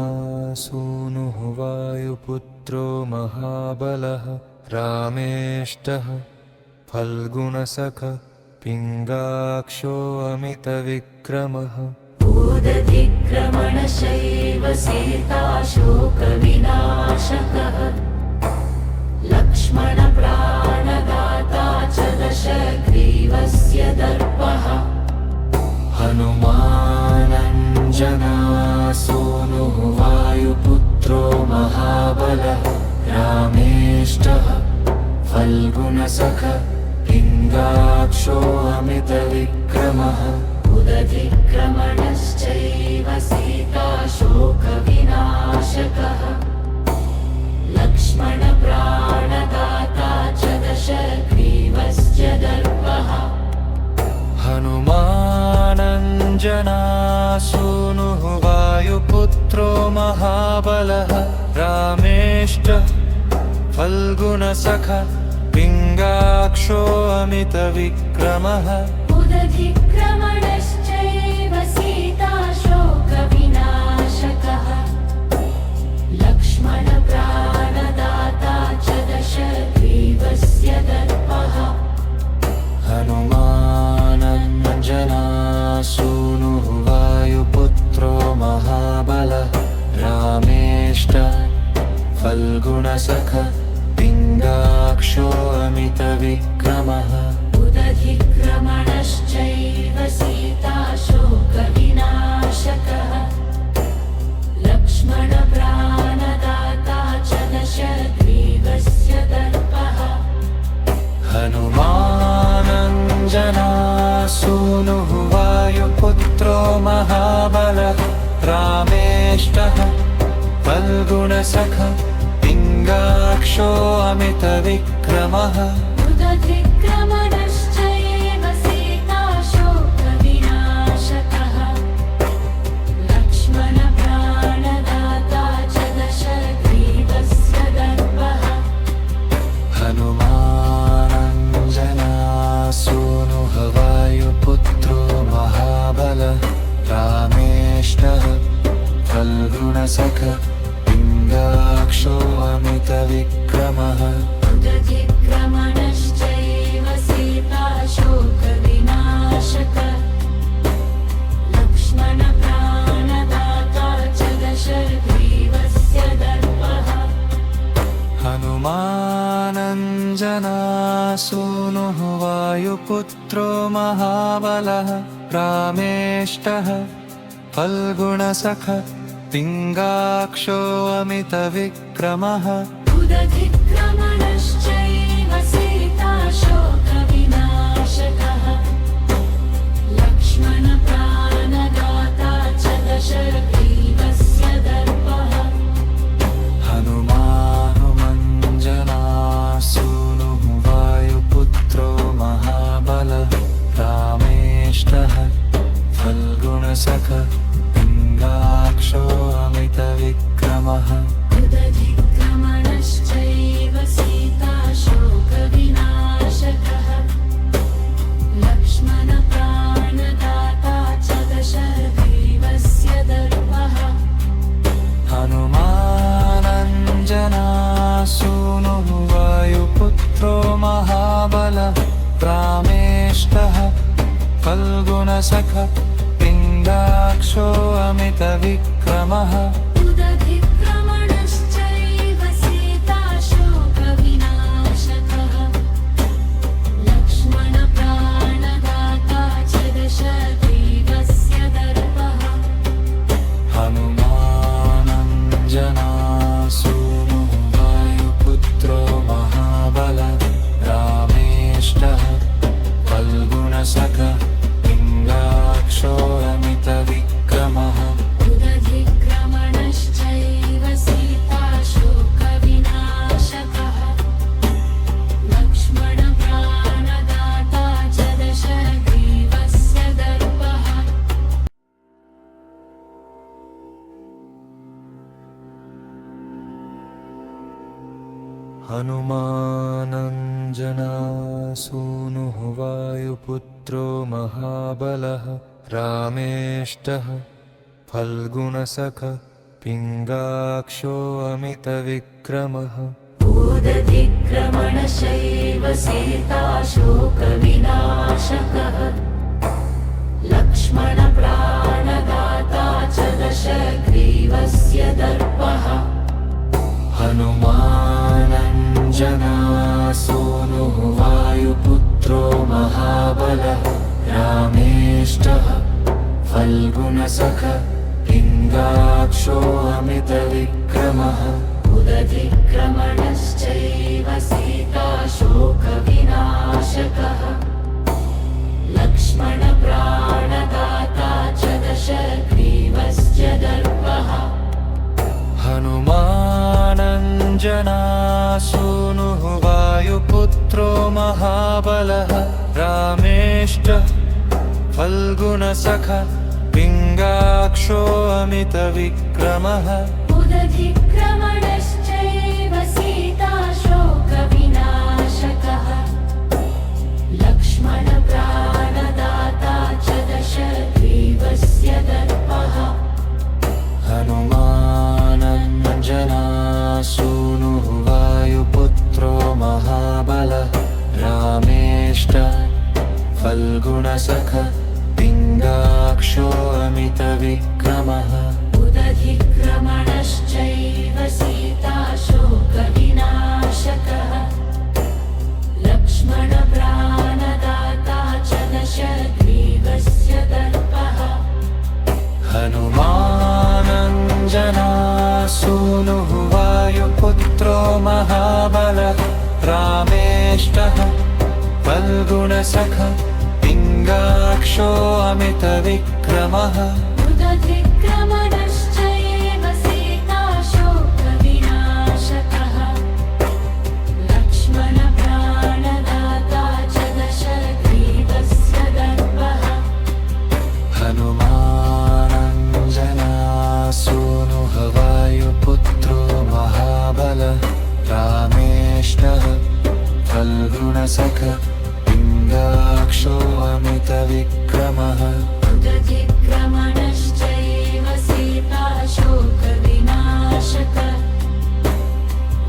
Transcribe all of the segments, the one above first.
हनुमानञ्जनासूनुः वायुपुत्रो महाबलः रामेष्टः फल्गुणसखः पिङ्गाक्षो अमितविक्रमः भूदधिक्रमणशैव सीताशोकविनाशकः लक्ष्मणप्राणदाता च दशग्रीवस्य दर्पः हनुमानञ्जनासूनुः वायुपुत्रो महाबलः रामेष्टः फल्गुणसखः पिङ्गाक्षो अमितविक्रमः भूदधिक्रमणश्चैव सीताशोकविनाशकः लक्ष्मणप्राणदाता च दशग्रीवस्य दर्पः हनुमानञ्जनासूनुः वायुपुत्रो महाबलः रामेष्टः फल्गुणसखः पिङ्गाक्षो अमितविक्रमः भूदधिक्रमणश्चैव सीताशोकविनाशकः लक्ष्मणप्राणदाता च दशग्रीवस्य दर्पः हनुमानञ्जनासूनुः वायुपुत्रो महाबलः रामेष्टः फल्गुणसखः पिङ्गाक्षो अमितविक्रमः भूदधिक्रमणश्चैव सीताशोकविनाशकः लक्ष्मणप्राणदाता च दशग्रीवस्य दर्पः हनुमानञ्जनासूनुः वायुपुत्रो महाबलः रामेष्टः फल्गुणसखः पिङ्गाक्षो अमितविक्रमः भूदधिक्रमणश्चैव सीताशोकविनाशकः लक्ष्मणप्राणदाता च दशग्रीवस्य दर्पः हनुमानञ्जनासूनुः वायुपुत्रो महाबलः रामेष्टः फल्गुणसखः पिङ्गाक्षो अमितविक्रमः भूदधिक्रमणश्चैव सीताशोकविनाशकः लक्ष्मणप्राणदाता च दशग्रीवस्य दर्पः हनुमानञ्जनासूनुः वायुपुत्रो महाबलः रामेष्टः फल्गुणसखः पिङ्गाक्षो अमितविक्रमः भूदधिक्रमणश्चैव सीताशोकविनाशकः लक्ष्मणप्राणदाता च दशग्रीवस्य दर्पः हनुमानञ्जनासूनुः वायुपुत्रो महाबलः रामेष्टः फल्गुणसखः पिङ्गाक्षो अमितविक्रमः भूदधिक्रमणश्चैव सीताशोकविनाशकः लक्ष्मणप्राणदाता च दशग्रीवस्य दर्पः हनुमानञ्जनासूनुः वायुपुत्रो महाबलः रामेष्टः फल्गुणसखः पिङ्गाक्षो अमितविक्रमः भूदधिक्रमणश्चैव सीताशोकविनाशकः लक्ष्मणप्राणदाता च दशग्रीवस्य दर्पः हनुमानञ्जनासूनुः वायुपुत्रो महाबलः रामेष्टः फल्गुणसखः पिङ्गाक्षो अमितविक्रमः भूदधिक्रमणश्चैव सीताशोकविनाशकः लक्ष्मणप्राणदाता च दशग्रीवस्य दर्पः हनुमानञ्जनासूनुः वायुपुत्रो महाबलः रामेष्टः फल्गुणसख पिङ्गाक्षो अमितविक्रमः भूदधिक्रमणशैव सीताशोकविनाशकः लक्ष्मणप्राणदाता च दशग्रीवस्य दर्पः हनुमानञ्जनासूनुः वायुपुत्रो महाबलः रामेष्टः फल्गुणसख पिङ्गाक्षो अमितविक्रमः भूदधिक्रमणश्चैव सीताशोकविनाशकः लक्ष्मणप्राणदाता च दशग्रीवस्य दर्पः हनुमानञ्जनासूनुः वायुपुत्रो महाबलः रामेष्टः फल्गुणसख पिङ्गाक्षो अमितविक्रमः भूदधिक्रमणश्चैव सीताशोकविनाशकः लक्ष्मणप्राणदाता च दशग्रीवस्य दर्पः हनुमानञ्जनासूनुः वायुपुत्रो महाबलः रामेष्टः फल्गुणसख पिङ्गाक्षो अमितविक्रमः भूदधिक्रमणश्चैव सीताशोकविनाशकः लक्ष्मणप्राणदाता च दशग्रीवस्य दर्पः हनुमानञ्जनासूनुः वायुपुत्रो महाबलः रामेष्टः फल्गुणसख पिङ्गाक्षो अमितविक्रमः भूदधिक्रमणश्चैव सीताशोकविनाशकः लक्ष्मणप्राणदाता च दशग्रीवस्य दर्पः हनुमानञ्जनासूनुः वायुपुत्रो महाबलः रामेष्टः फल्गुणसख पिङ्गाक्षो अमितविक्रमः भूदधिक्रमणश्चैव सीताशोकविनाशकः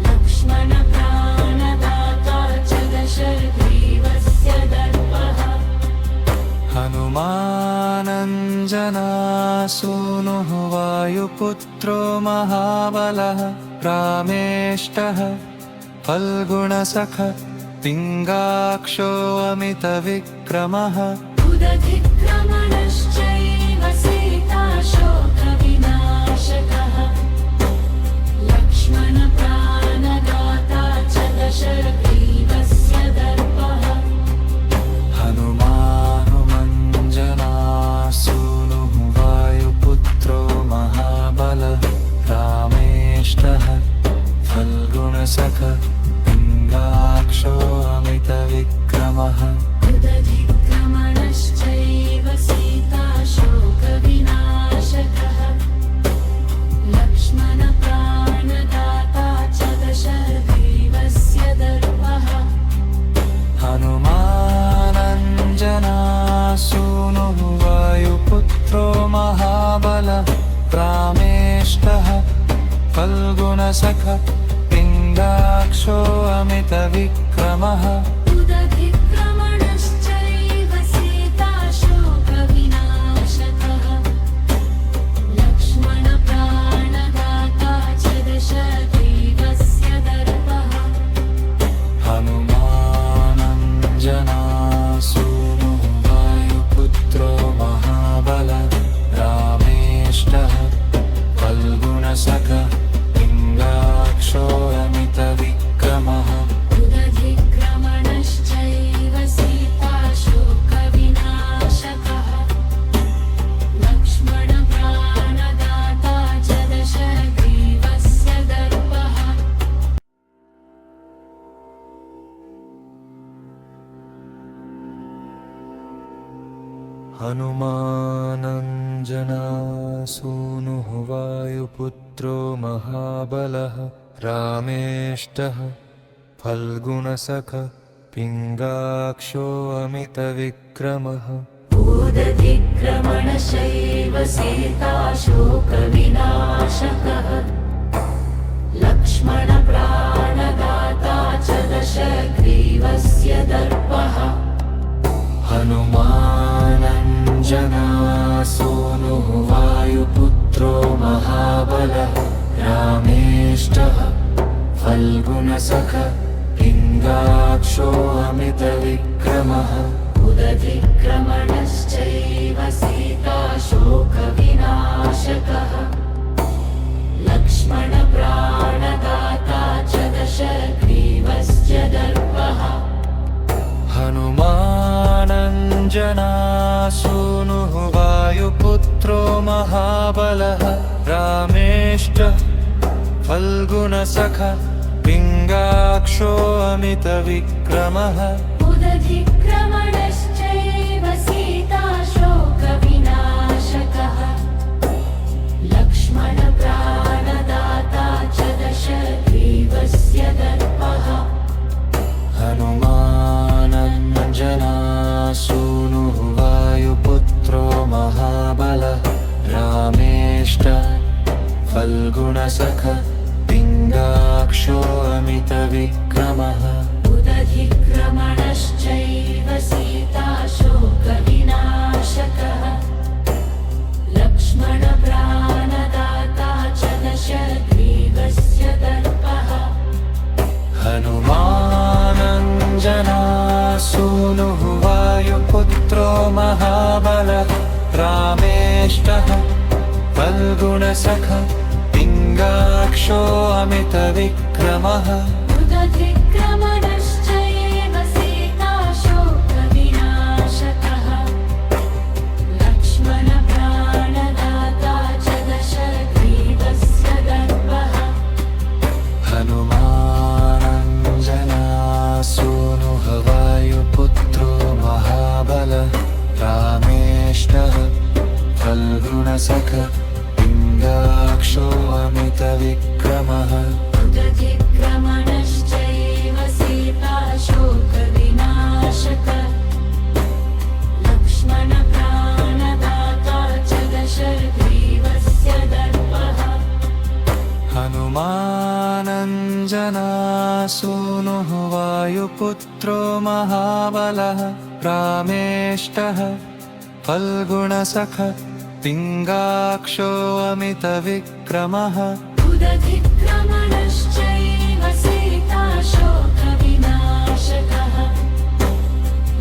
लक्ष्मणप्राणदाता च दशग्रीवस्य दर्पः हनुमानञ्जनासूनुः वायुपुत्रो महाबलः रामेष्टः फल्गुणसख पिङ्गाक्षो अमितविक्रमः भूदधिक्रमणश्चैव सीताशोकविनाशकः लक्ष्मणप्राणदाता च दशग्रीवस्य दर्पः हनुमानञ्जनासूनुः वायुपुत्रो महाबलः रामेष्टः फल्गुणसख पिङ्गाक्षो अमितविक्रमः भूदधिक्रमणश्चैव सीताशोकविनाशकः लक्ष्मणप्राणदाता च दशग्रीवस्य दर्पः हनुमानञ्जनासूनुः वायुपुत्रो महाबलः रामेष्टः फल्गुणसख पिङ्गाक्षो अमितविक्रमः भूदधिक्रमणश्चैव सीताशोकविनाशकः लक्ष्मणप्राणदाता च दशग्रीवस्य दर्पः हनुमानञ्जनासूनुः वायुपुत्रो महाबलः रामेष्टः फल्गुणसख पिङ्गाक्षो अमितविक्रमः भूदधिक्रमणश्चैव सीताशोकविनाशकः लक्ष्मणप्राणदाता च दशग्रीवस्य दर्पः हनुमानञ्जनासूनुः वायुपुत्रो महाबलः रामेष्टः फल्गुणसख पिङ्गाक्षो अमितविक्रमः उदधिक्रमणशैव सीताशोकविनाशकः लक्ष्मणप्राणदाता च दशग्रीवस्य दर्पः हनुमानञ्जनासूनुः वायुपुत्रो महाबलः रामेष्टः फल्गुनसखः पिङ्गाक्षो अमितविक्रमः उदधिक्रमणश्चैव सीताशोकविनाशकः लक्ष्मणप्राणदाता च दशग्रीवस्य दर्पः हनुमानञ्जनासूनुः वायुपुत्रो महाबलः रामेष्टः फल्गुनसखः पिङ्गाक्षो अमितविक्रमः उदधिक्रमणश्चैव सीताशोकविनाशकः लक्ष्मणप्राणदाता च दशग्रीवस्य दर्पः हनुमानञ्जनासूनुः वायुपुत्रो महाबलः रामेष्टः फल्गुनसखः पिङ्गाक्षो अमितविक्रमः उदधिक्रमणश्चैव सीताशोकविनाशकः लक्ष्मणप्राणदाता च दशग्रीवस्य दर्पः हनुमानञ्जनासूनुः वायुपुत्रो महाबलः रामेष्टः फल्गुनसखः पिङ्गाक्षो अमितविक्रमः उदधिक्रमणश्चैव सीताशोकविनाशकः लक्ष्मणप्राणदाता च दशग्रीवस्य दर्पः हनुमानञ्जनासूनुः वायुपुत्रो महाबलः रामेष्टः फल्गुनसखः पिङ्गाक्षो अमितविक्रमः उदधिक्रमणश्चैव सीताशोकविनाशकः लक्ष्मणप्राणदाता च दशग्रीवस्य दर्पः हनुमानञ्जनासूनुः वायुपुत्रो महाबलः रामेष्टः फल्गुनसखः पिङ्गाक्षो अमितविक्रमः उदधिक्रमणश्चैव सीताशोकविनाशकः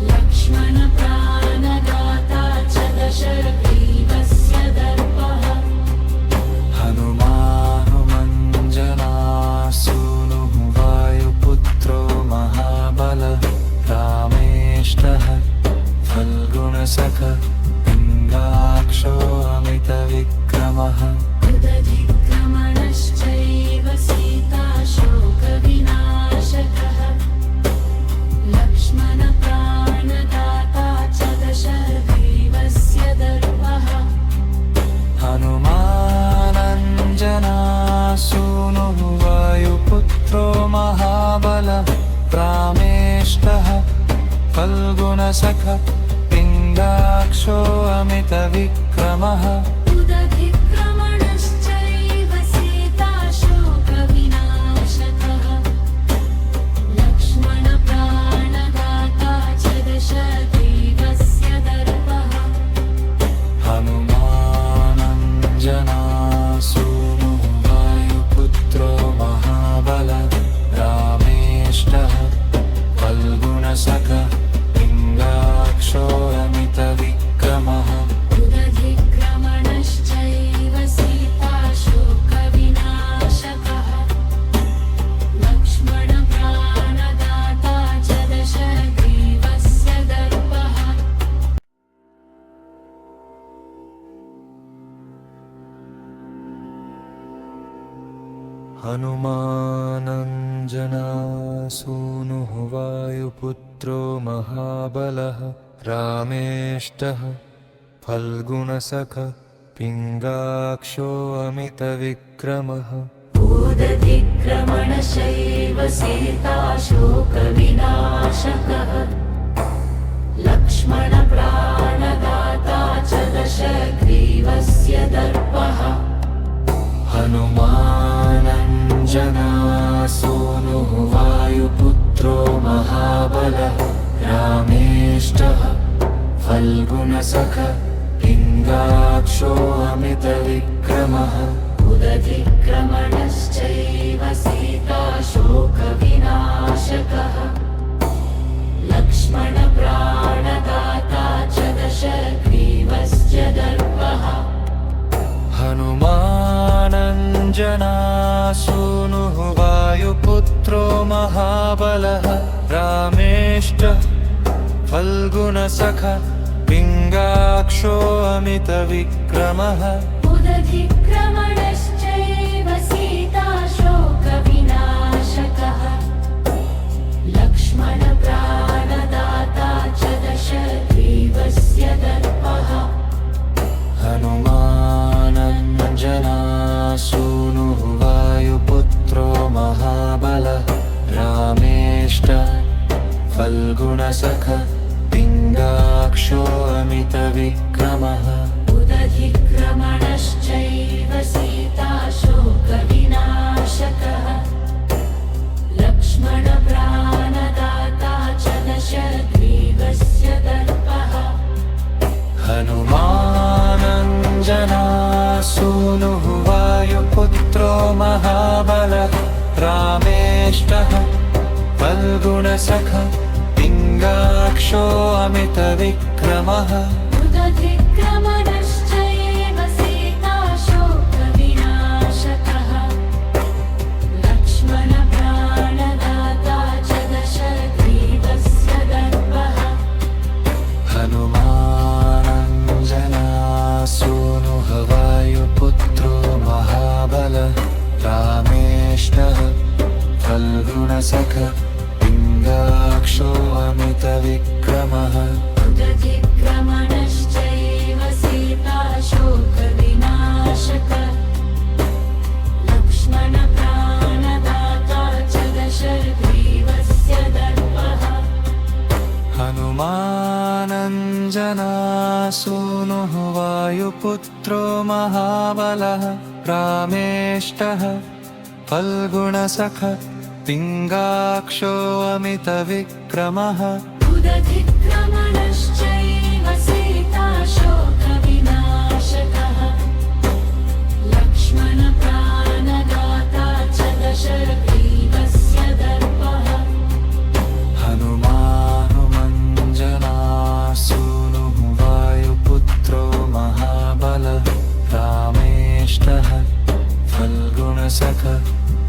लक्ष्मणप्राणदाता च दशग्रीवस्य दर्पः हनुमानञ्जनासूनुः वायुपुत्रो महाबलः रामेष्टः फल्गुनसखः पिङ्गाक्षो अमितविक्रमः उदधिक्रमणश्चैव सीताशोकविनाशकः लक्ष्मणप्राणदाता च दशग्रीवस्य दर्पः हनुमानञ्जनासूनुः वायुपुत्रो महाबलः रामेष्टः फल्गुनसखः पिङ्गाक्षो अमितविक्रमः उदधिक्रमणश्चैव सीताशोकविनाशकः लक्ष्मणप्राणदाता च दशग्रीवस्य दर्पः हनुमानञ्जनासूनुः वायुपुत्रो महाबलः रामेष्टः फल्गुनसखः पिङ्गाक्षो अमितविक्रमः उदधिक्रमणश्चैव सीताशोकविनाशकः लक्ष्मणप्राणदाता च दशग्रीवस्य दर्पः हनुमानञ्जनासूनुः वायुपुत्रो महाबलः रामेष्टः फल्गुनसखः पिङ्गाक्षो अमितविक्रमः उदधिक्रमणशैव सीताशोकविनाशकः लक्ष्मणप्राणदाता फल्गुणसखः पिङ्गाक्षो अमितविक्रमः उदधिक्रमणश्चैव सीताशोकविनाशकः लक्ष्मणप्राणदाता च दशग्रीवस्य दर्पः हनुमानञ्जनासूनुः वायुपुत्रो महाबलः रामेष्टः फल्गुणसखः पिङ्गाक्षो अमितविक्रमः उदधिक्रमणश्चैव सीताशोकविनाशकः लक्ष्मणप्राणदाता च दशग्रीवस्य दर्पः हनुमानञ्जनासूनुः वायुपुत्रो महाबलः रामेष्टः फल्गुणसखः पिङ्गाक्षो अमितविक्रमः उदधिक्रमणश्चैव सीताशोकविनाशकः लक्ष्मणप्राणदाता च दशग्रीवस्य दर्पः हनुमानञ्जनासूनुः वायुपुत्रो महाबलः रामेष्टः फल्गुणसखः पिङ्गाक्षो अमितविक्रमः उदधिक्रमणश्चैव सीताशोकविनाशकः लक्ष्मणप्राणदाता च दशग्रीवस्य दर्पः हनुमानञ्जनासूनुः वायुपुत्रो महाबलः रामेष्टः फल्गुणसखः पिङ्गाक्षो अमितविक्रमः उदधिक्रमणश्चैव सीताशोकविनाशकः लक्ष्मणप्राणदाता च दशग्रीवस्य दर्पः हनुमानञ्जनासूनुः वायुपुत्रो महाबलः रामेष्टः फल्गुणसखः पिङ्गाक्षो अमितविक्रमः उदधिक्रमणश्चैव सीताशोकविनाशकः लक्ष्मणप्राणदाता च दशग्रीवस्य दर्पः हनुमानञ्जनासूनुः वायुपुत्रो महाबलः रामेष्टः फल्गुणसखः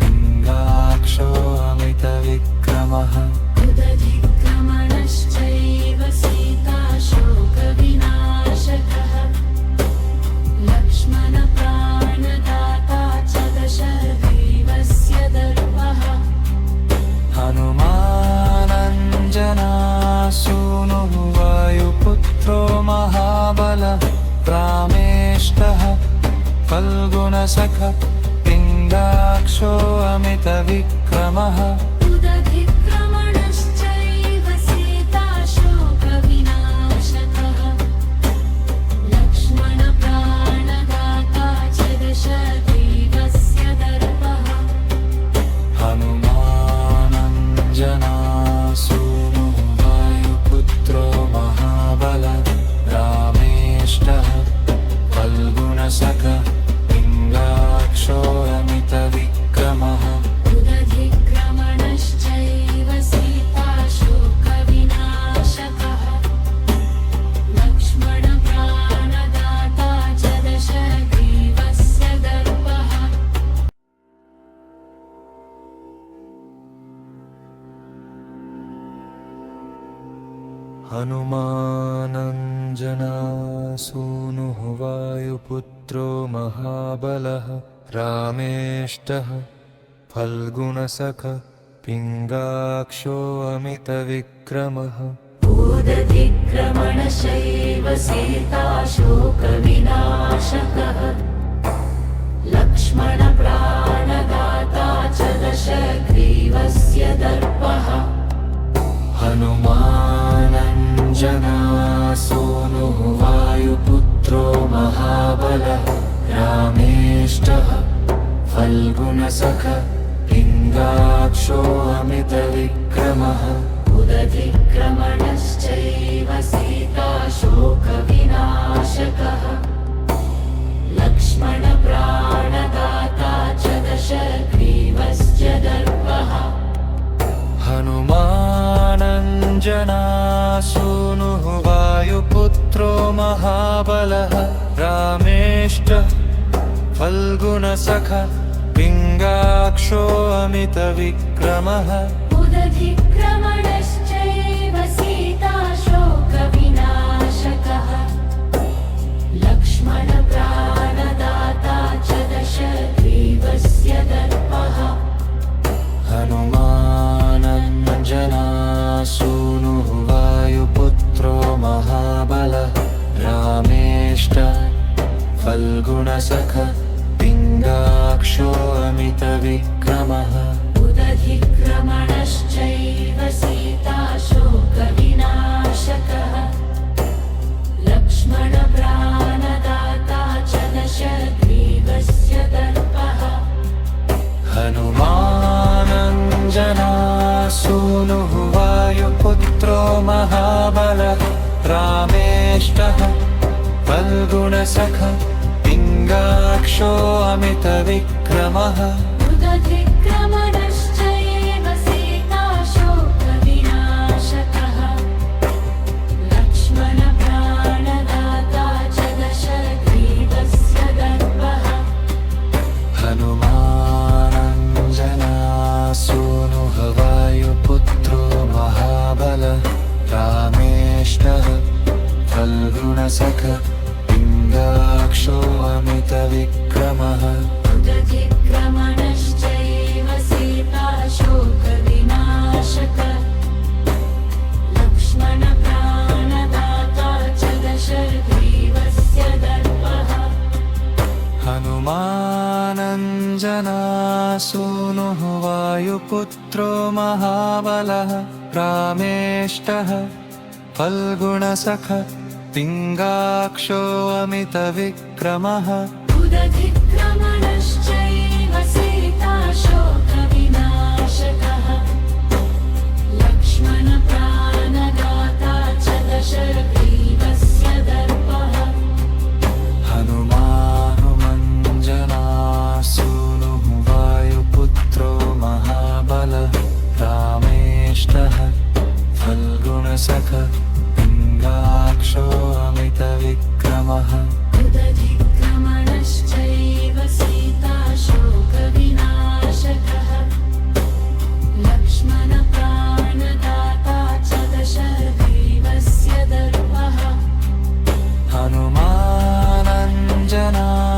पिङ्गाक्षो अमितविक्रमः उदधिक्रमणश्चैव सीताशोकविनाशकः लक्ष्मणप्राणदाता च दशग्रीवस्य दर्पः हनुमानञ्जनासूनुः वायुपुत्रो महाबलः रामेष्टः फल्गुणसखः पिङ्गाक्षो अमितविक्रमः उदधिक्रमणश्चैव सीताशोकविनाशकः लक्ष्मणप्राणदाता च दशग्रीवस्य दर्पः हनुमानञ्जनासूनुः वायुपुत्रो महाबलः रामेष्टः फल्गुणसखः पिङ्गाक्षो अमितविक्रमः उदधिक्रमणश्चैव सीताशोकविनाशकः लक्ष्मणप्राणदाता च दशग्रीवस्य दर्पः हनुमानञ्जनासूनुः वायुपुत्रो महाबलः रामेष्टः फल्गुणसखः पिङ्गाक्षो अमितविक्रमः उदधिक्रमणश्चैव सीताशोकविनाशकः लक्ष्मणप्राणदाता च दशग्रीवस्य दर्पः हनुमानञ्जनासूनुः वायुपुत्रो महाबलः रामेष्टः फल्गुणसखः पिङ्गाक्षो अमितविक्रमः उदधिक्रमणश्चैव सीताशोकविनाशकः सूनुः वायुपुत्रो महाबलः रामेष्टः फल्गुणसखः पिङ्गाक्षो अमितविक्रमः उदधिक्रमणश्चैव सीताशोकविनाशकः लक्ष्मणप्राणदाता च दशग्रीवस्य दर्पः हनुमानञ्जनासूनुः वायुपुत्रो महाबलः रामेष्टः फल्गुणसखः पिङ्गाक्षो अमितविक्रमः उदधिक्रमणश्चैव सीताशोकविनाशकः लक्ष्मणप्राणदाता च दशग्रीवस्य दर्पः हनुमानञ्जनासूनुः वायुपुत्रो महाबलः रामेष्टः फल्गुणसखः पिङ्गाक्षो अमितविक्रमः उदधिक्रमणश्चैव सीताशोकविनाशकः लक्ष्मणप्राणदाता च दशग्रीवस्य दर्पः हनुमानञ्जनासूनुः वायुपुत्रो महाबलः रामेष्टः फल्गुणसखः पिङ्गाक्षो अमितविक्रमः उदधिक्रमणश्चैव सीताशोकविनाशकः लक्ष्मणप्राणदाता च दशग्रीवस्य दर्पः हनुमानञ्जनासूनुः वायुपुत्रो महाबलः रामेष्टः फल्गुणसखः पिङ्गाक्षो अमितविक्रमः उदधिक्रमणश्चैव सीताशोकविनाशकः लक्ष्मणप्राणदाता च दशग्रीवस्य दर्पः हनुमानञ्जनासूनुः वायुपुत्रो महाबलः रामेष्टः फल्गुणसखः पिङ्गाक्षो अमितविक्रमः उदधिक्रमणश्चैव सीताशोकविनाशकः लक्ष्मणप्राणदाता च दशग्रीवस्य दर्पः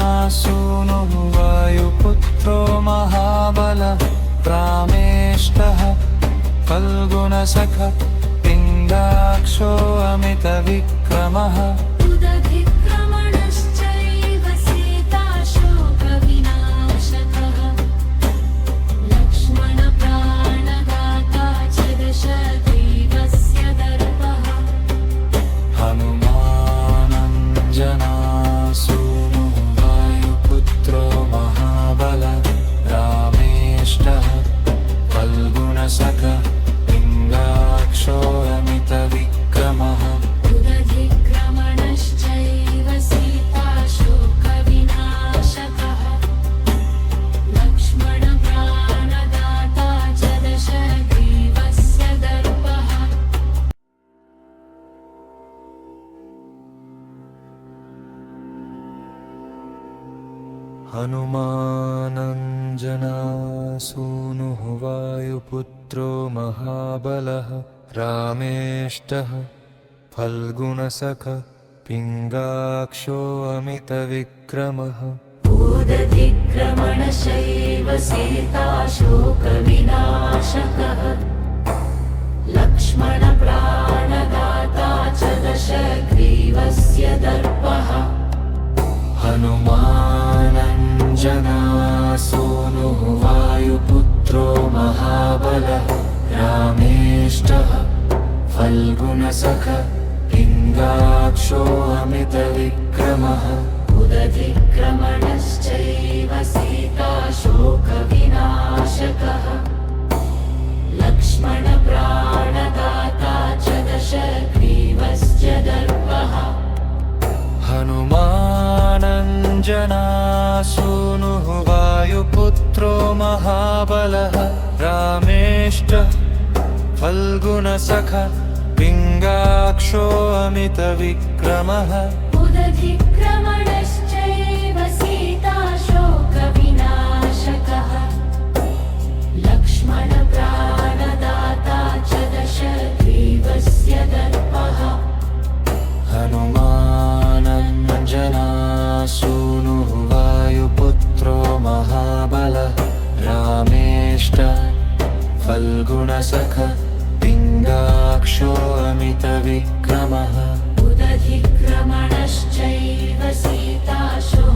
हनुमानञ्जनासूनुः वायुपुत्रो महाबलः रामेष्टः फल्गुणसखः पिङ्गाक्षो अमितविक्रमः उदधिक्रमणश्चैव सीताशोकविनाशकः लक्ष्मणप्राणदाता च दशग्रीवस्य दर्पः हनुमानञ्जनासूनुः वायुपुत्रो महाबलः रामेष्टः फल्गुणसखः पिङ्गाक्षो अमितविक्रमः उदधिक्रमणश्चैव सीताशोकविनाशकः लक्ष्मणप्राणदाता च दशग्रीवस्य दर्पः हनुमानञ्जनासूनुः वायुपुत्रो महाबलः रामेष्टः फल्गुणसखः पिङ्गाक्षो अमितविक्रमः उदधिक्रमणश्चैव सीताशोकविनाशकः लक्ष्मणप्राणदाता च दशग्रीवस्य दर्पः हनुमानञ्जनासूनुः वायुपुत्रो महाबलः रामेष्टः फल्गुणसखः पिङ्गाक्षो अमितविक्रमः उदधिक्रमणश्चैव सीताशोकविनाशकः लक्ष्मणप्राणदाता च दशग्रीवस्य दर्पः हनुमानञ्जनासूनुः वायुपुत्रो महाबलः रामेष्टः फल्गुणसखा पिङ्गाक्षो अमितविक्रमः उदधिक्रमणश्चैव सीताशोकविनाशकः लक्ष्मणप्राणदाता च दशग्रीवस्य दर्पः हनुमानञ्जनासूनुः वायुपुत्रो महाबलः रामेष्टः फल्गुणसखा पिङ्गाक्षो अमितविक्रमः उदधिक्रमणश्चैव सीताशोकविनाशकः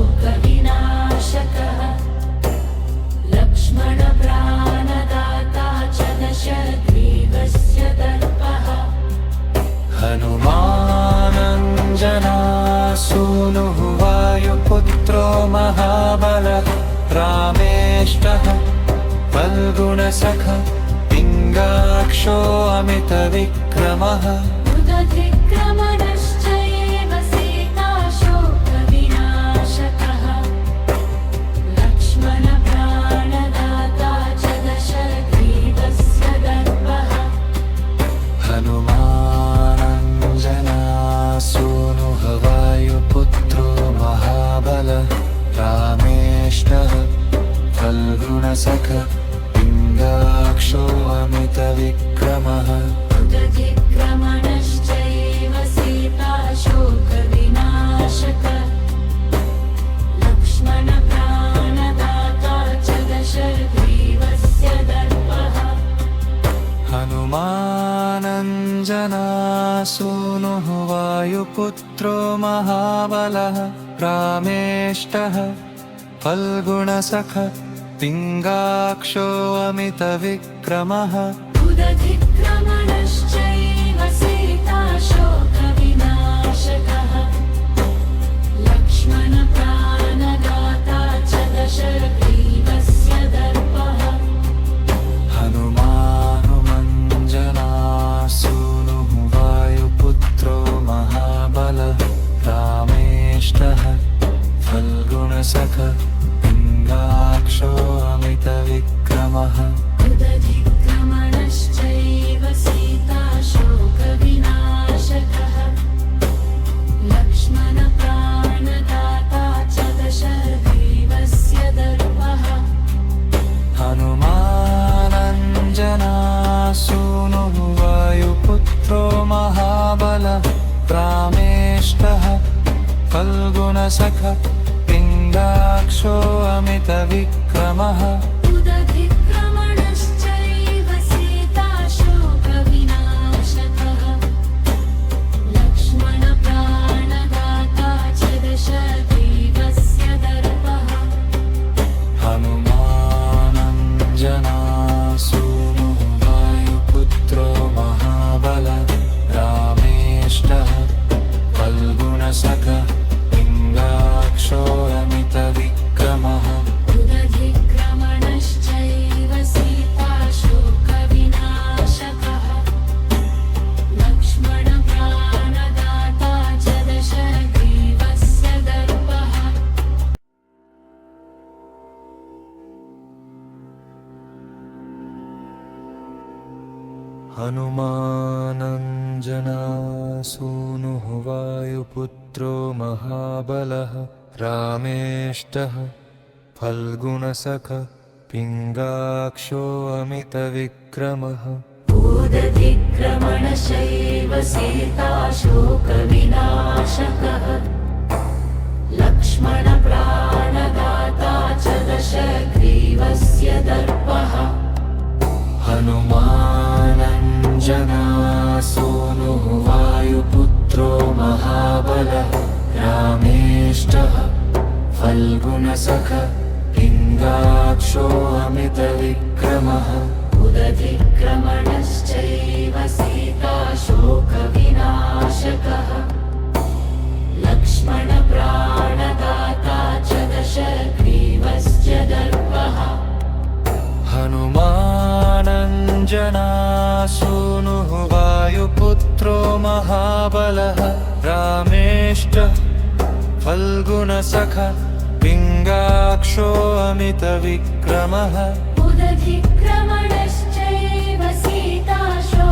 लक्ष्मणप्राणदाता च दशग्रीवस्य दर्पः हनुमानञ्जनासूनुः वायुपुत्रो महाबलः रामेष्टः फल्गुणसखा पिङ्गाक्षो अमितविक्रमः उदधिक्रमणश्चैव सीताशोकविनाशकः लक्ष्मणप्राणदाता च दशग्रीवस्य दर्पः हनुमानञ्जनासूनुः वायुपुत्रो महाबलः रामेष्टः फल्गुणसखा पिङ्गाक्षो अमितविक्रमः उदधिक्रमणश्चैव सीताशोकविनाशकः लक्ष्मणप्राणदाता च दशग्रीवस्य दर्पः हनुमानञ्जनासूनुः वायुपुत्रो महाबलः रामेष्टः फल्गुणसखा पिङ्गाक्षो अमितविक्रमः उदधिक्रमणश्चैव सीताशोकविनाशकः लक्ष्मणप्राणदाता च दशग्रीवस्य दर्पः हनुमानञ्जनासूनुः वायुपुत्रो महाबलः रामेष्टः फल्गुणसखा पिङ्गाक्षो अमितविक्रमः उदधिक्रमणश्चैव सीताशोकविनाशकः लक्ष्मणप्राणदाता च दशग्रीवस्य दर्पः हनुमानञ्जनासूनुः वायुपुत्रो महाबलः रामेष्टः फल्गुणसखा पिङ्गाक्षो अमितविक्रमः उदधिक्रमणश्चैव सीताशोकविनाशकः लक्ष्मणप्राणदाता च दशग्रीवस्य दर्पः हनुमानञ्जनासूनुः वायुपुत्रो महाबलः रामेष्टः फल्गुणसखा पिङ्गाक्षो अमितविक्रमः उदधिक्रमणश्चैव सीताशोकविनाशकः लक्ष्मणप्राणदाता च दशग्रीवस्य दर्पः हनुमानञ्जनासूनुः वायुपुत्रो महाबलः रामेष्टः फल्गुणसखा पिङ्गाक्षो अमितविक्रमः उदधिक्रमणश्चैव सीताशोकविनाशकः लक्ष्मणप्राणदाता च दशग्रीवस्य दर्पः हनुमानञ्जनासूनुः वायुपुत्रो महाबलः रामेष्टः फल्गुणसखा पिङ्गाक्षो अमितविक्रमः उदधिक्रमणश्चैव सीताशोकविनाशकः लक्ष्मणप्राणदाता च दशग्रीवस्य दर्पः हनुमानञ्जनासूनुः वायुपुत्रो महाबलः रामेष्टः फल्गुणसखा पिङ्गाक्षो अमितविक्रमः उदधिक्रमणश्चैव सीताशोकविनाशकः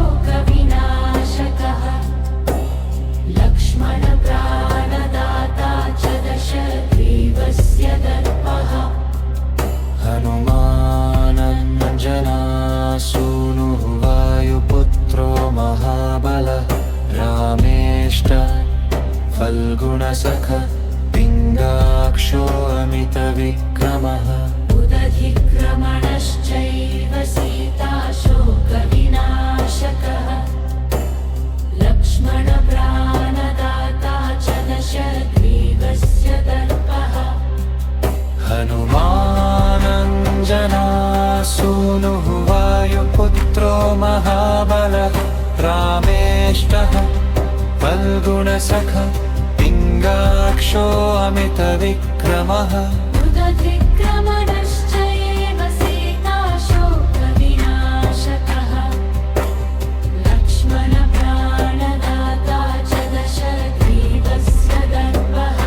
फल्गुणसख पिङ्गाक्षो अमितविक्रमः उदधिक्रमणश्चैव सीताशोकविनाशकः लक्ष्मणप्राणदाता च दशग्रीवस्य दर्पः हनुमानञ्जनासूनुः वायुपुत्रो महाबलः रामेष्टः फल्गुणसख पिङ्गाक्षो अमितविक्रमः उदधिक्रमणश्चैव सीताशोकविनाशकः लक्ष्मणप्राणदाता च दशग्रीवस्य दर्पः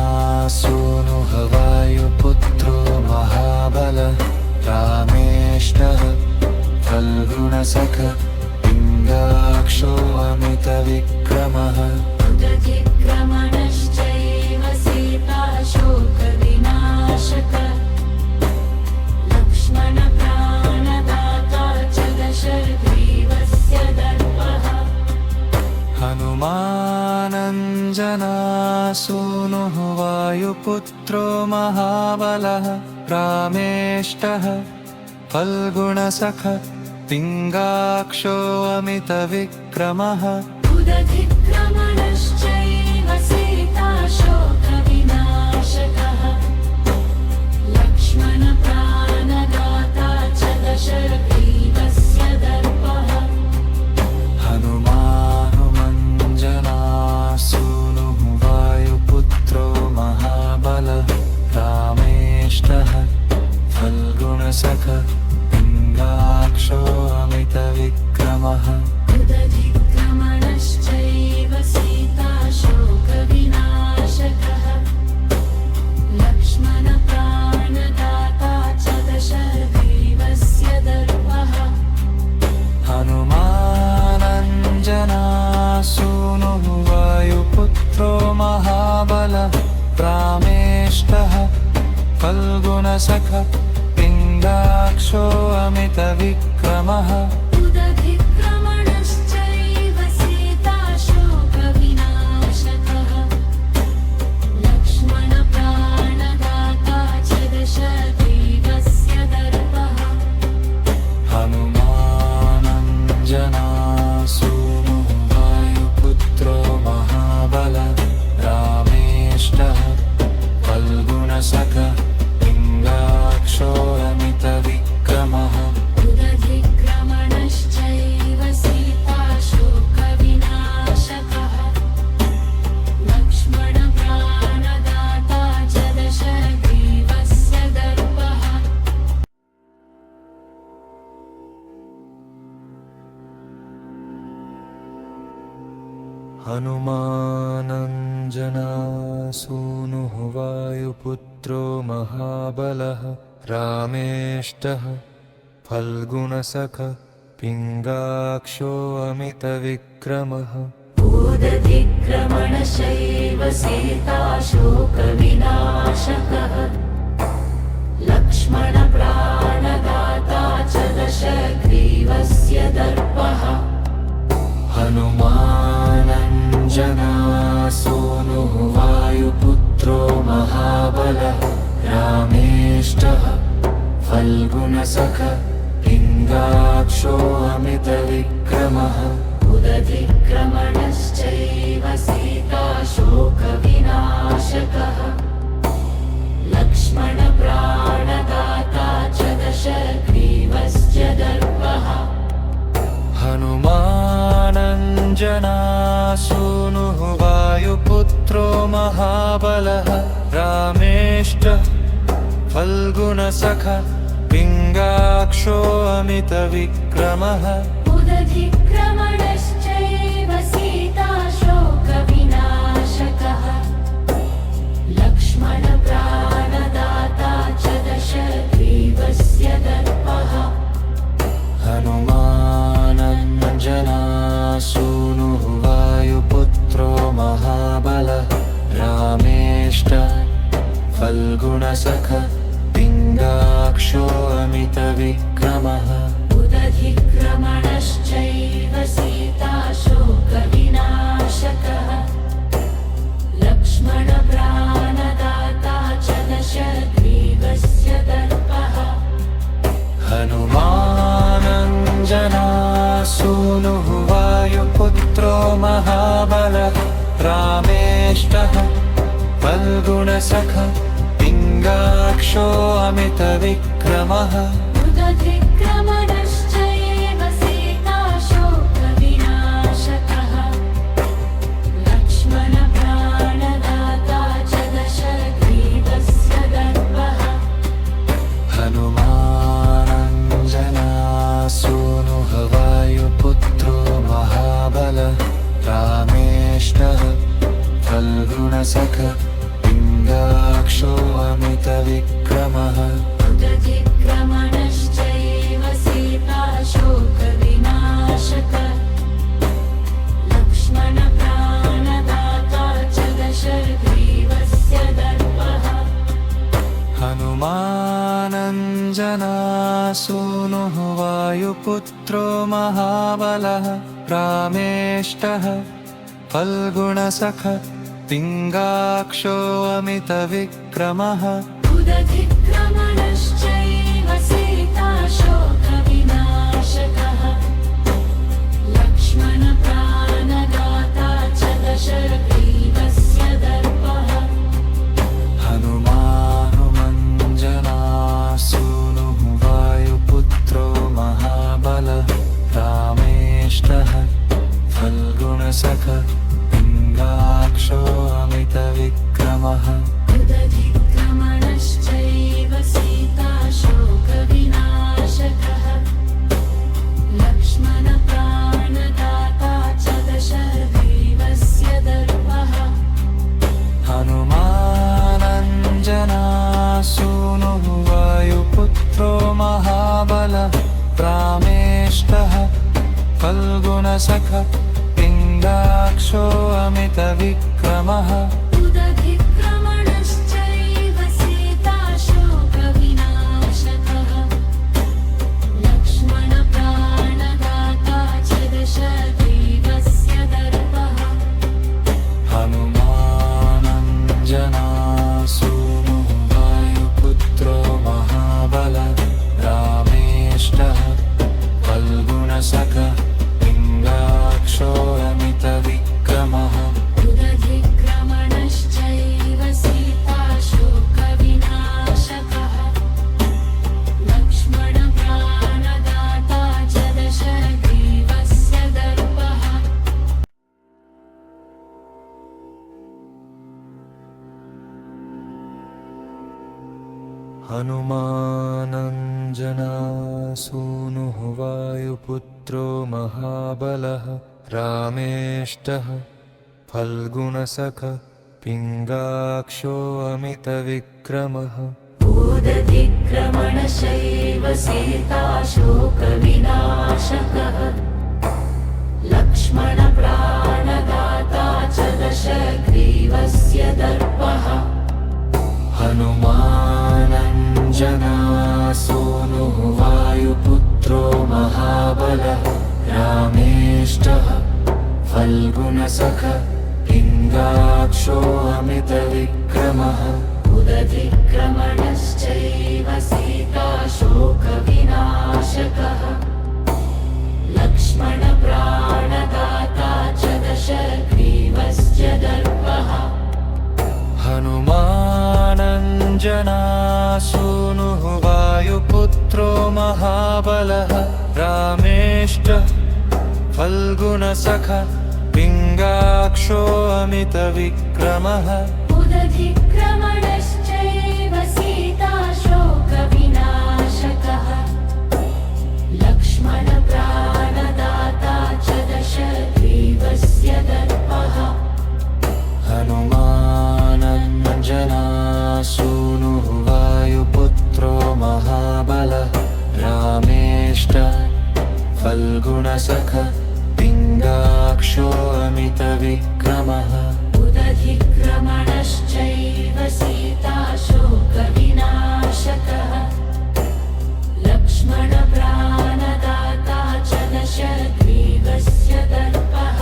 हनुमानञ्जनासूनुः वायुपुत्रो महाबलः रामेष्टः फल्गुणसख पिङ्गाक्षो अमितविक्रमः उदधिक्रमणश्चैव सीताशोकविनाशकः लक्ष्मणप्राणदाता च दशग्रीवस्य दर्पः हनुमानञ्जनासूनुः वायुपुत्रो महाबलः रामेष्टः फल्गुणसख पिङ्गाक्षो अमितविक्रमः उदधिक्रमणश्चैव सीताशोकविनाशकः लक्ष्मणप्राणदाता च दशग्रीवस्य दर्पः हनुमानञ्जनासूनुः वायुपुत्रो महाबलः रामेष्टः फल्गुणसख पिङ्गाक्षो अमितविक्रमः उदधिक्रमणश्चैव सीताशोकविनाशकः लक्ष्मणप्राणदाता च दशग्रीवस्य दर्पः हनुमानञ्जनासूनुः वायुपुत्रो महाबलः रामेष्टः फल्गुणसख पिङ्गाक्षो अमितविक्रमः उदधिक्रमणश्चैव सीताशोकविनाशकः लक्ष्मणप्राणदाता च दशग्रीवस्य दर्पः हनुमानञ्जनासूनुः वायुपुत्रो महाबलः रामेष्टः फल्गुणसख पिङ्गाक्षो अमितविक्रमः उदधिक्रमणश्चैव सीताशोकविनाशकः लक्ष्मणप्राणदाता च दशग्रीवस्य दर्पः हनुमानञ्जनासूनुः वायुपुत्रो महाबलः रामेष्टः फल्गुणसख पिङ्गाक्षो अमितविक्रमः उदधिक्रमणश्चैव सीताशोकविनाशकः लक्ष्मणप्राणदाता च दशग्रीवस्य दर्पः हनुमानञ्जनासूनुः वायुपुत्रो महाबलः रामेष्टः फल्गुणसख पिङ्गाक्षो अमितविक्रमः उदधिक्रमणश्चैव सीताशोकविनाशकः लक्ष्मणप्राणदाता च दशग्रीवस्य दर्पः हनुमानञ्जनासूनुः वायुपुत्रो महाबलः रामेष्टः फल्गुणसख पिङ्गाक्षो अमितविक्रमः उदधिक्रमणश्चैव सीताशोकविनाशकः लक्ष्मणप्राणदाता च दशग्रीवस्य दर्पः हनुमानञ्जनासूनुः वायुपुत्रो महाबलः रामेष्टः फल्गुणसख पिङ्गाक्षो अमितविक्रमः उदधिक्रमणश्चैव रामेष्टः फल्गुणसखः पिङ्गाक्षो अमितविक्रमः उदधिक्रमणश्चैव सीताशोकविनाशकः लक्ष्मणप्राणदाता च दशग्रीवस्य दर्पः हनुमानञ्जनासूनुः वायुपुत्रो महाबलः रामेष्टः फल्गुणसखः पिङ्गाक्षो अमितविक्रमः उदधिक्रमणश्चैव सीताशोकविनाशकः लक्ष्मणप्राणदाता च दशग्रीवस्य दर्पः हनुमानञ्जनासूनुः वायुपुत्रो महाबलः रामेष्टः फल्गुणसखः पिङ्गाक्षो अमितविक्रमः उदधिक्रमणश्चैव सीताशोकविनाशकः लक्ष्मणप्राणदाता च दशग्रीवस्य दर्पः हनुमानञ्जनासूनुः वायुपुत्रो महाबलः रामेष्टः फल्गुणसखः पिङ्गाक्षो अमितविक्रमः उदधिक्रमणश्चैव सीताशोकविनाशकः लक्ष्मणप्राणदाता च दशग्रीवस्य दर्पः हनुमानञ्जनासूनुः वायुपुत्रो महाबलः रामेष्टः फल्गुणसखः पिङ्गाक्षो अमितविक्रमः उदधिक्रमणश्चैव सीताशोकविनाशकः लक्ष्मणप्राणदाता च दशग्रीवस्य दर्पः हनुमानञ्जनासूनुः वायुपुत्रो महाबलः रामेष्टः फल्गुणसखः पिङ्गाक्षो अमितविक्रमः उदधिक्रमणश्चैव सीताशोकविनाशकः लक्ष्मणप्राणदाता च दशग्रीवस्य दर्पः हनुमानञ्जनासूनुः वायुपुत्रो महाबलः रामेष्टः फल्गुणसखः पिङ्गाक्षो अमितविक्रमः उदधिक्रमणश्चैव सीताशोकविनाशकः लक्ष्मणप्राणदाता च दशग्रीवस्य दर्पः हनुमानञ्जनासूनुः वायुपुत्रो महाबलः रामेष्टः फल्गुणसखः पिङ्गाक्षो अमितविक्रमः उदधिक्रमणश्चैव सीताशोकविनाशकः लक्ष्मणप्राणदाता च दशग्रीवस्य दर्पः हनुमानञ्जनासूनुः वायुपुत्रो महाबलः रामेष्टः फल्गुणसखः पिङ्गाक्षो अमितविक्रमः उदधिक्रमणश्चैव सीताशोकविनाशकः लक्ष्मणप्राणदाता च दशग्रीवस्य दर्पः हनुमानञ्जनासूनुः वायुपुत्रो महाबलः रामेष्टः फल्गुणसखः पिङ्गाक्षो अमितविक्रमः उदधिक्रमणश्चैव सीताशोकविनाशकः लक्ष्मणप्राणदाता च दशग्रीवस्य दर्पः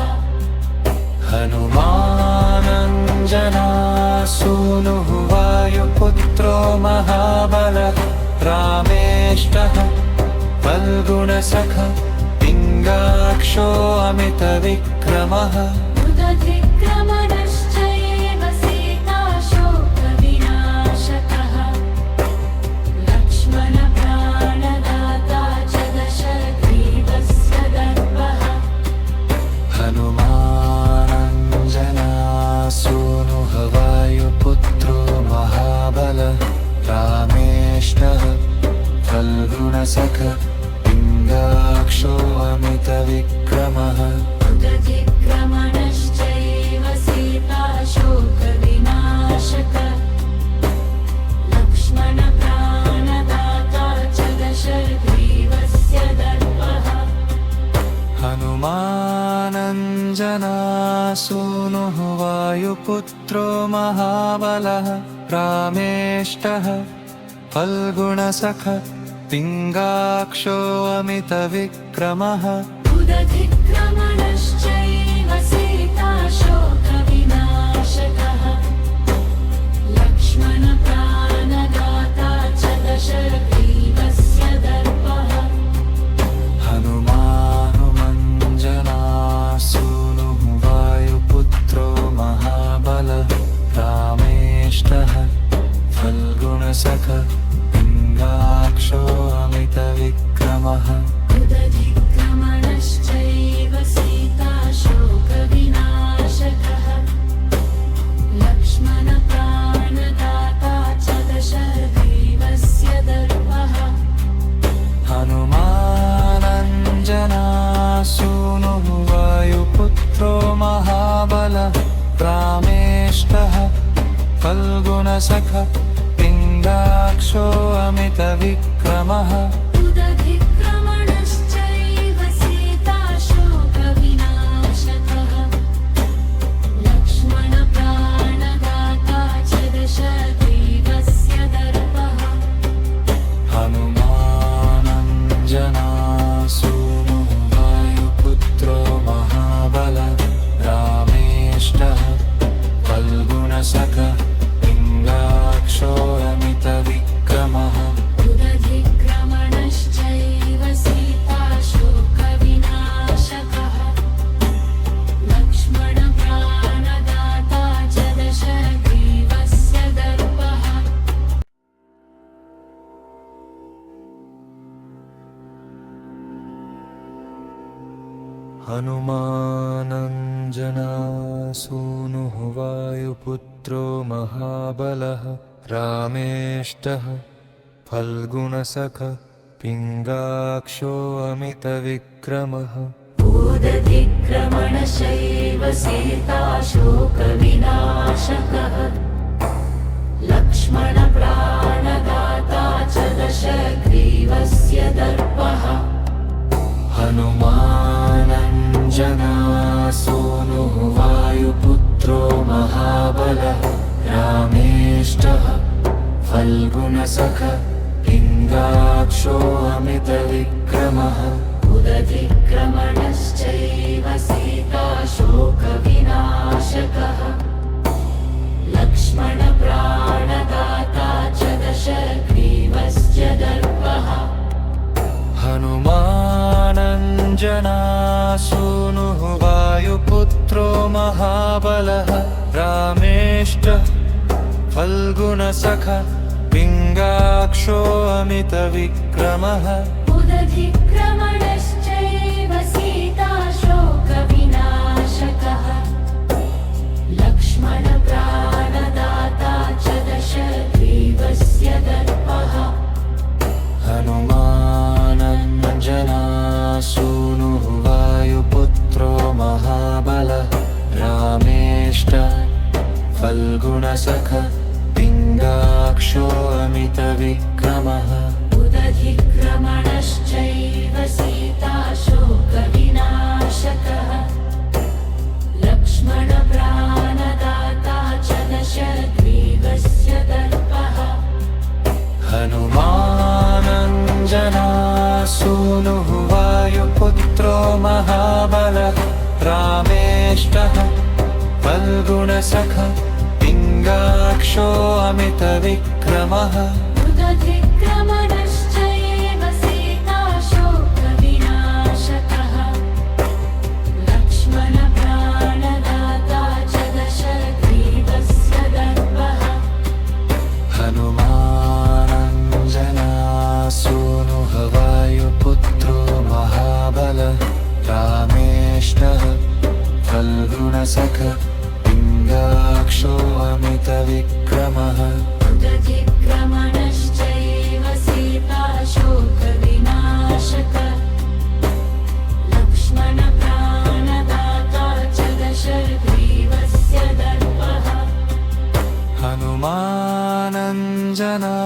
हनुमानञ्जनासूनुः वायुपुत्रो महाबलः रामेष्टः फल्गुणसखः पिङ्गाक्षो अमितविक्रमः उदधिक्रमणश्चैव हनुमानञ्जनासूनुः वायुपुत्रो महाबलः रामेष्टः फल्गुणसखः पिङ्गाक्षो अमितविक्रमः उदधिक्रमणश्चैव सीताशोकविनाशकः लक्ष्मणप्राणदाता च दशग्रीवस्य दर्पः हनुमानुमञ्जनासूनुः वायुपुत्रो महाबलः रामेष्टः फल्गुणसखः पिङ्गाक्षो अमितविक्रमः उदधिक्रमणश्चैव सीताशोकविनाशकः लक्ष्मणप्राणदाता च दशग्रीवस्य दर्पः हनुमानञ्जनासूनुः वायुपुत्रो महाबलः रामेष्टः फल्गुणसखः पिङ्गाक्षो अमितविक्रमः उदधिक्रमणश्चैव सीताशोकविनाशकः लक्ष्मणप्राणदाता च दशग्रीवस्य दर्पः हनुमानञ्जनासूनुः वायुपुत्रो महाबलः रामेष्टः फल्गुणसखः पिङ्गाक्षो अमितविक्रमः उदधिक्रमणश्चैव सीताशोकविनाशकः लक्ष्मणप्राणदाता च दशग्रीवस्य दर्पः हनुमानञ्जनासूनुः वायुपुत्रो महाबलः रामेष्टः फल्गुणसखः पिङ्गाक्षो अमितविक्रमः उदधिक्रमणश्चैव सीताशोकविनाशकः लक्ष्मणप्राणदाता च दशग्रीवस्य दर्पः हनुमानञ्जनासूनुः वायुपुत्रो महाबलः रामेष्टः फल्गुणसखः पिङ्गाक्षो अमितविक्रमः उदधिक्रमणश्चैव सीताशोकविनाशकः लक्ष्मणप्राणदाता च दशग्रीवस्य दर्पः हनुमानञ्जनासूनुः वायुपुत्रो महाबलः रामेष्टः फल्गुणसखः पिङ्गाक्षो अमितविक्रमः उदधिक्रमणश्चैव सीताशोकविनाशकः लक्ष्मणप्राणदाता च दशग्रीवस्य दर्पः हनुमानञ्जनासूनुः वायुपुत्रो महाबलः रामेष्टः फल्गुणसखः पिङ्गाक्षो अमितविक्रमः उदधिक्रमणश्चैव सीताशोकविनाशकः लक्ष्मणप्राणदाता च दशग्रीवस्य दर्पः हनुमानञ्जनासूनुः वायुपुत्रो महाबलः रामेष्टः फल्गुणसखः पिङ्गाक्षो अमितविक्रमः उदधिक्रमणश्चैव सीताशोकविनाशकः लक्ष्मणप्राणदाता च दशग्रीवस्य दर्पः हनुमानञ्जनासूनुः वायुपुत्रो महाबलः रामेष्टः फल्गुणसखः पिङ्गाक्षो अमितविक्रमः उदधिक्रमणश्चैव सीताशोकविनाशकः लक्ष्मणप्राणदाता च दशग्रीवस्य दर्पः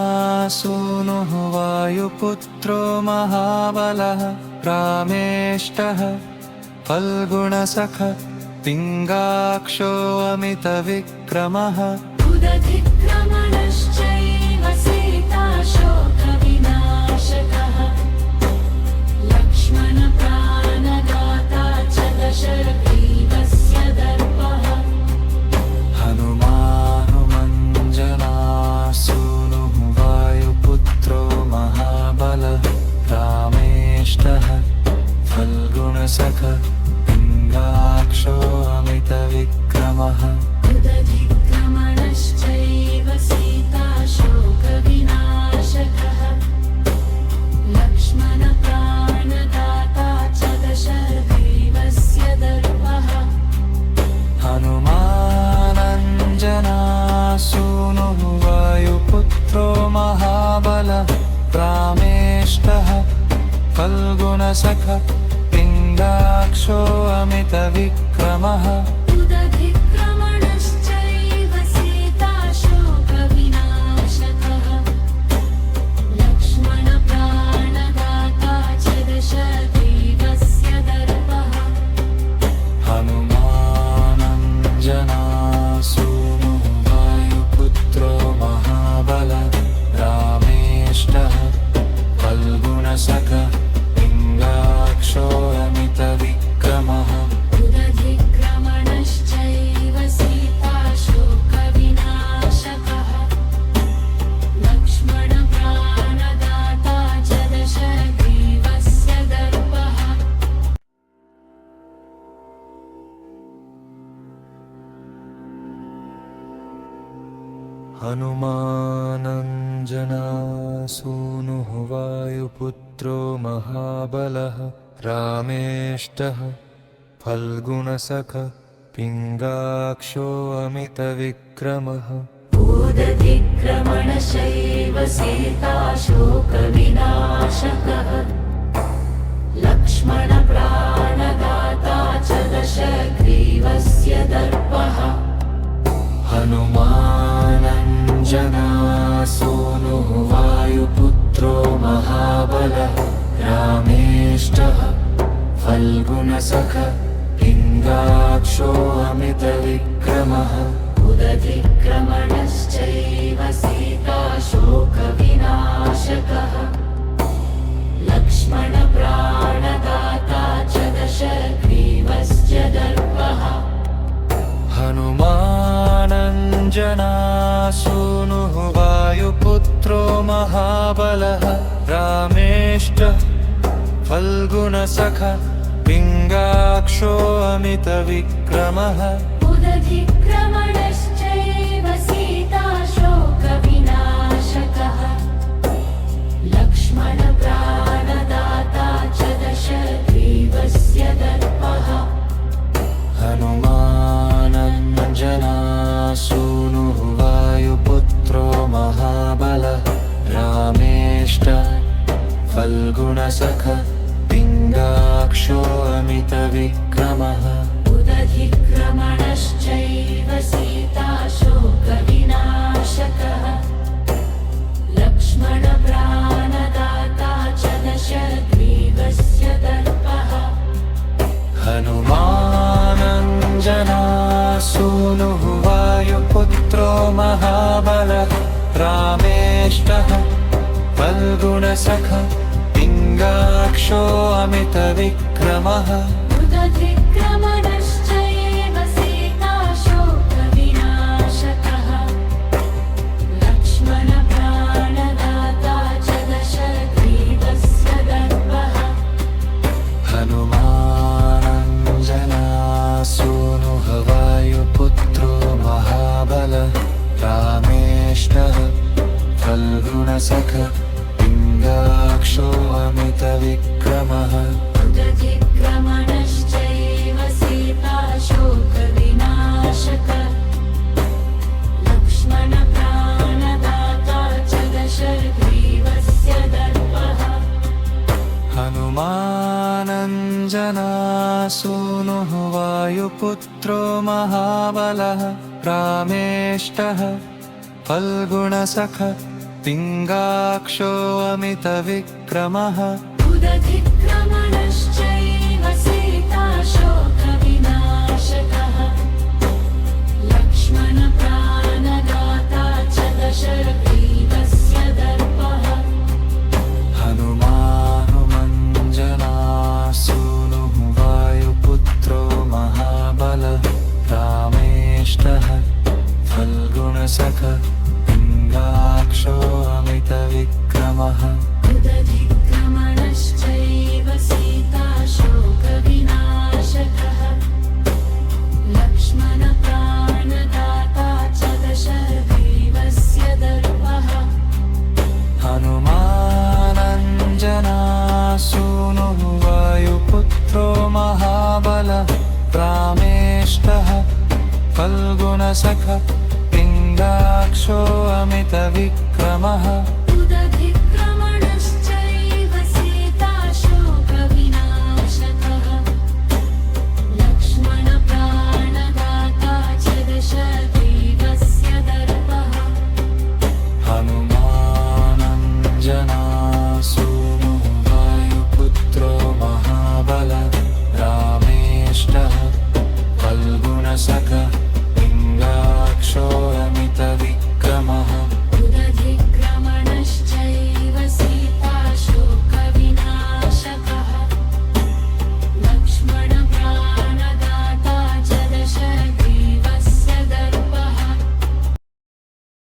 हनुमानञ्जनासूनुः वायुपुत्रो महाबलः रामेष्टः फल्गुणसख पिङ्गाक्षो अमितविक्रमः उदधिक्रमणश्चैव सीताशोकविनाशकः लक्ष्मणप्राणदाता च दशग्रीवस्य दर्पः हनुमानुमञ्जनासूनुः वायुपुत्रो महाबलः रामेष्टः फल्गुणसख पिङ्गाक्षो अमितविक्रमः उदधिक्रमणश्चैव सीताशोकविनाशकः लक्ष्मणप्राणदाता च दशग्रीवस्य दर्पः हनुमानञ्जनासूनुः वायुपुत्रो महाबलः रामेष्टः फल्गुणसख पिङ्गाक्षो अमितविक्रमः उदधिक्रमणश्चैव सीताशोकविनाशकः लक्ष्मणप्राणदाता च दशग्रीवस्य दर्पः हनुमानञ्जनासूनुः वायुपुत्रो महाबलः रामेष्टः फल्गुणसख पिङ्गाक्षो अमितविक्रमः उदधिक्रमणश्चैव सीताशोकविनाशकः लक्ष्मणप्राणदाता च दशग्रीवस्य दर्पः हनुमानञ्जनासूनुः वायुपुत्रो महाबलः रामेष्टः फल्गुणसख पिङ्गाक्षो अमितविक्रमः उदधिक्रमणश्चैव सीताशोकविनाशकः लक्ष्मणप्राणदाता च दशग्रीवस्य दर्पः हनुमानञ्जनासूनुः वायुपुत्रो महाबलः रामेष्टः फल्गुणसख पिङ्गाक्षो अमितविक्रमः उदधिक्रमणश्चैव सीताशोकविनाशकः लक्ष्मणप्राणदाता च दशग्रीवस्य दर्पः हनुमानञ्जनासूनुः वायुपुत्रो महाबलः रामेष्टः फल्गुणसख पिङ्गाक्षो अमितविक्रमः उदधिक्रमणश्चैव सीताशोकविनाशकः लक्ष्मणप्राणदाता च दशग्रीवस्य दर्पः हनुमानञ्जनासूनुः वायुपुत्रो महाबलः रामेष्टः फल्गुणसख पिङ्गाक्षो अमितविक्रमः उदधिक्रमणश्चैव सीताशोकविनाशकः लक्ष्मणप्राणदाता च दशग्रीवस्य दर्पः हनुमानञ्जनासूनुः वायुपुत्रो महाबलः रामेष्टः फल्गुणसख पिङ्गाक्षो अमितविक्रमः उदधिक्रमणश्चैव सीताशोकविनाशकः लक्ष्मणप्राणदाता च दशग्रीवस्य दर्पः हनुमानञ्जनासूनुः वायुपुत्रो महाबलः रामेष्टः फल्गुणसख पिङ्गाक्षो अमितविक्रमः उदधिक्रमणश्चैव सीताशोकविनाशकः लक्ष्मणप्राणदाता च दशग्रीवस्य दर्पः हनुमानञ्जनासूनुः वायुपुत्रो महाबलः रामेष्टः फल्गुणसख पिङ्गाक्षो अमितविक्रमः उदधिक्रमणश्चैव सीताशोकविनाशकः फल्गुणसख पिङ्गाक्षो अमितविक्रमः उदधिक्रमणश्चैव सीताशोकविनाशकः लक्ष्मणप्राणदाता च दशग्रीवस्य दर्पः हनुमानञ्जनासूनुः वायुपुत्रो महाबलः रामेष्टः फल्गुणसख पिङ्गाक्षो अमितविक्रमः